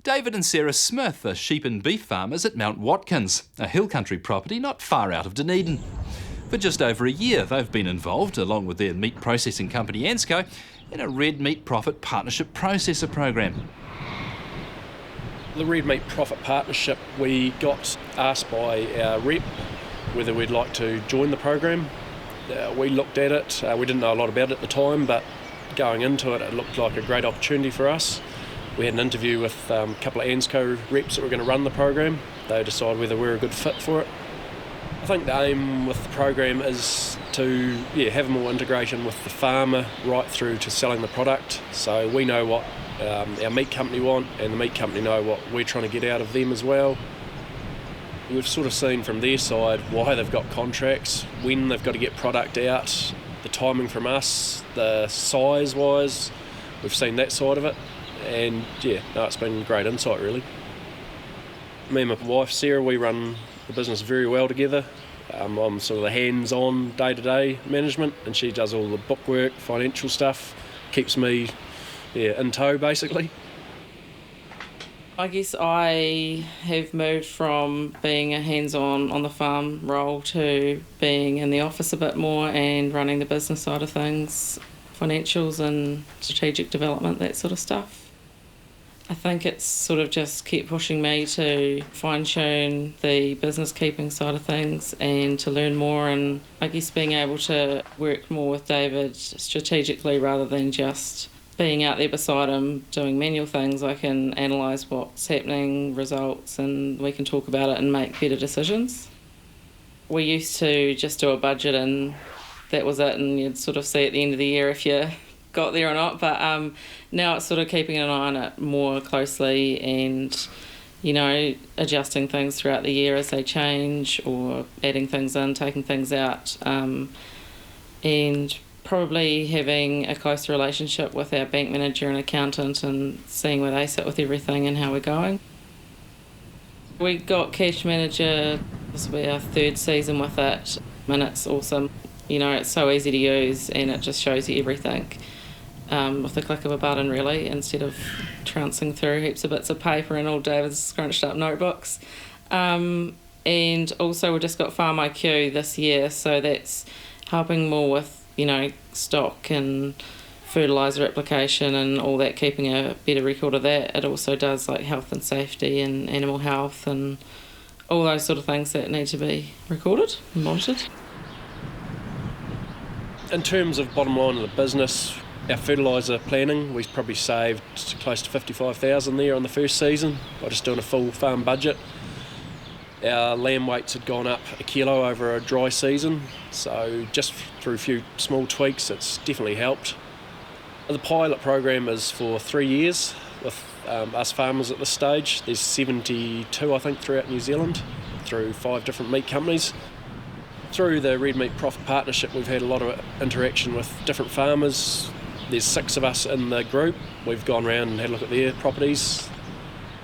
David and Sarah Smith are sheep and beef farmers at Mt Watkins, a hill country property not far out of Dunedin. For just over a year, they've been involved, along with their meat processing company Ansco, in a Red Meat Profit Partnership Processor program. The Red Meat Profit Partnership, we got asked by our rep whether we'd like to join the program. We looked at it, we didn't know a lot about it at the time, but going into it, it looked like a great opportunity for us. We had an interview with a couple of Ansco reps that were going to run the program. They decided whether we were a good fit for it. I think the aim with the program is to have more integration with the farmer right through to selling the product. So we know what our meat company want, and the meat company know what we're trying to get out of them as well. We've sort of seen from their side why they've got contracts, when they've got to get product out, the timing from us, the size-wise, we've seen that side of it. And it's been great insight really. Me and my wife Sarah, we run the business very well together. I'm sort of the hands-on day-to-day management, and she does all the bookwork, financial stuff, keeps me in tow basically. I guess I have moved from being a hands-on on the farm role to being in the office a bit more and running the business side of things, financials and strategic development, that sort of stuff. I think it's sort of just kept pushing me to fine-tune the business keeping side of things and to learn more, and I guess being able to work more with David strategically rather than just being out there beside him doing manual things. I can analyse what's happening, results, and we can talk about it and make better decisions. We used to just do a budget and that was it, and you'd sort of see at the end of the year if you got there or not, but now it's sort of keeping an eye on it more closely and adjusting things throughout the year as they change, or adding things in, taking things out, and probably having a closer relationship with our bank manager and accountant and seeing where they sit with everything and how we're going. We got Cash Manager, this will be our third season with it, and it's awesome. It's so easy to use and it just shows you everything. With the click of a button really, instead of trouncing through heaps of bits of paper and all David's scrunched up notebooks. And also we just got Farm IQ this year, so that's helping more with stock and fertiliser application and all that, keeping a better record of that. It also does like health and safety and animal health and all those sort of things that need to be recorded and monitored. In terms of bottom line of the business, our fertiliser planning, we've probably saved close to $55,000 there on the first season by just doing a full farm budget. Our lamb weights had gone up a kilo over a dry season, so just through a few small tweaks it's definitely helped. The pilot program is for 3 years with us farmers at this stage. There's 72 I think throughout New Zealand through 5 different meat companies. Through the Red Meat Profit Partnership we've had a lot of interaction with different farmers. There's 6 of us in the group. We've gone around and had a look at their properties.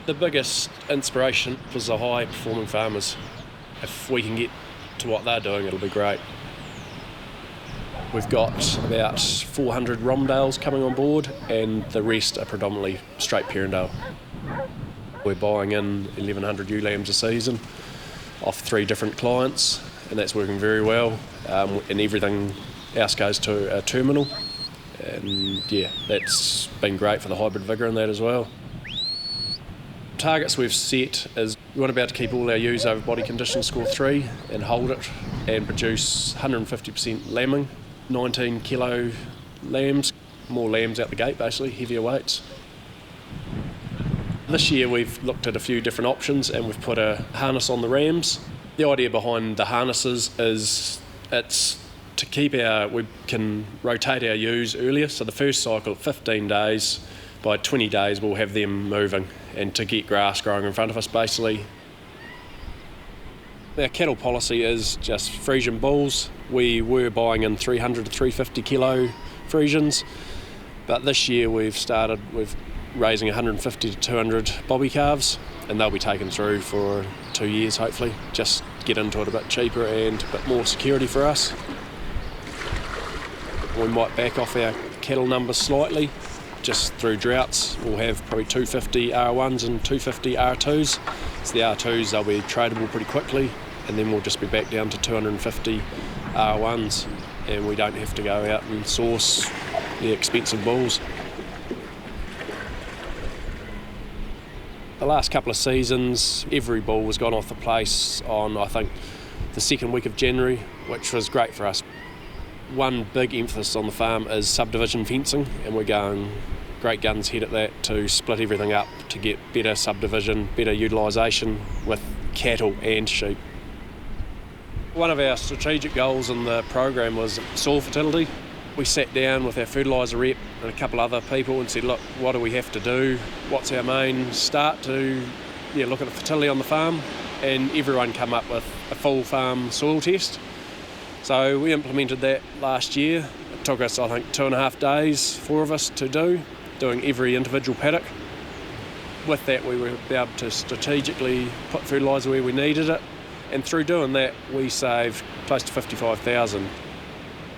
The biggest inspiration was the high performing farmers. If we can get to what they're doing, it'll be great. We've got about 400 Romdales coming on board, and the rest are predominantly straight Perrindale. We're buying in 1,100 ewe lambs a season off 3 different clients, and that's working very well. And everything else goes to a terminal. And that's been great for the hybrid vigour and that as well. Targets we've set is we want to be able to keep all our ewes over body condition score 3 and hold it and produce 150% lambing, 19 kilo lambs, more lambs out the gate basically, heavier weights. This year we've looked at a few different options and we've put a harness on the rams. The idea behind the harnesses is we can rotate our ewes earlier, so the first cycle, 15 days, by 20 days we'll have them moving, and to get grass growing in front of us basically. Our cattle policy is just Friesian bulls. We were buying in 300 to 350 kilo Friesians, but this year we've started with raising 150 to 200 bobby calves, and they'll be taken through for 2 years hopefully, just get into it a bit cheaper and a bit more security for us. We might back off our cattle numbers slightly just through droughts. We'll have probably 250 R1s and 250 R2s. So the R2s, they'll be tradable pretty quickly, and then we'll just be back down to 250 R1s, and we don't have to go out and source the expensive bulls. The last couple of seasons, every bull was gone off the place on, I think, the second week of January, which was great for us. One big emphasis on the farm is subdivision fencing, and we're going great guns ahead at that to split everything up to get better subdivision, better utilisation with cattle and sheep. One of our strategic goals in the program was soil fertility. We sat down with our fertiliser rep and a couple other people and said, look, what do we have to do? What's our main start to look at the fertility on the farm? And everyone come up with a full farm soil test. So we implemented that last year. It took us, I think, 2.5 days, 4 of us to doing every individual paddock. With that, we were able to strategically put fertiliser where we needed it. And through doing that, we saved close to $55,000.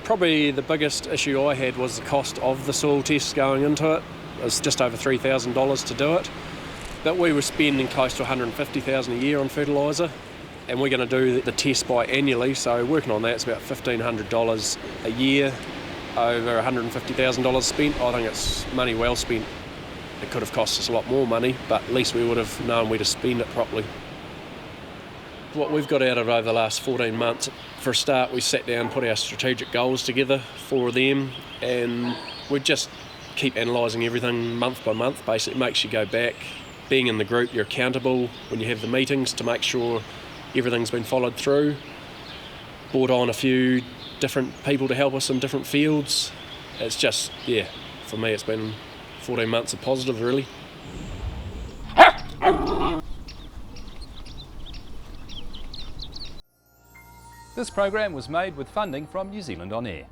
Probably the biggest issue I had was the cost of the soil tests going into it. It was just over $3,000 to do it. But we were spending close to $150,000 a year on fertiliser, and we're going to do the test biannually, so working on that, it's about $1,500 a year, over $150,000 spent. I think it's money well spent. It could have cost us a lot more money, but at least we would have known where to spend it properly. What we've got out of it over the last 14 months, for a start, we sat down, put our strategic goals together for them, and we just keep analysing everything month by month. Basically, it makes you go back. Being in the group, you're accountable when you have the meetings to make sure everything's been followed through. Brought on a few different people to help us in different fields. It's just, for me, it's been 14 months of positive, really. This program was made with funding from New Zealand On Air.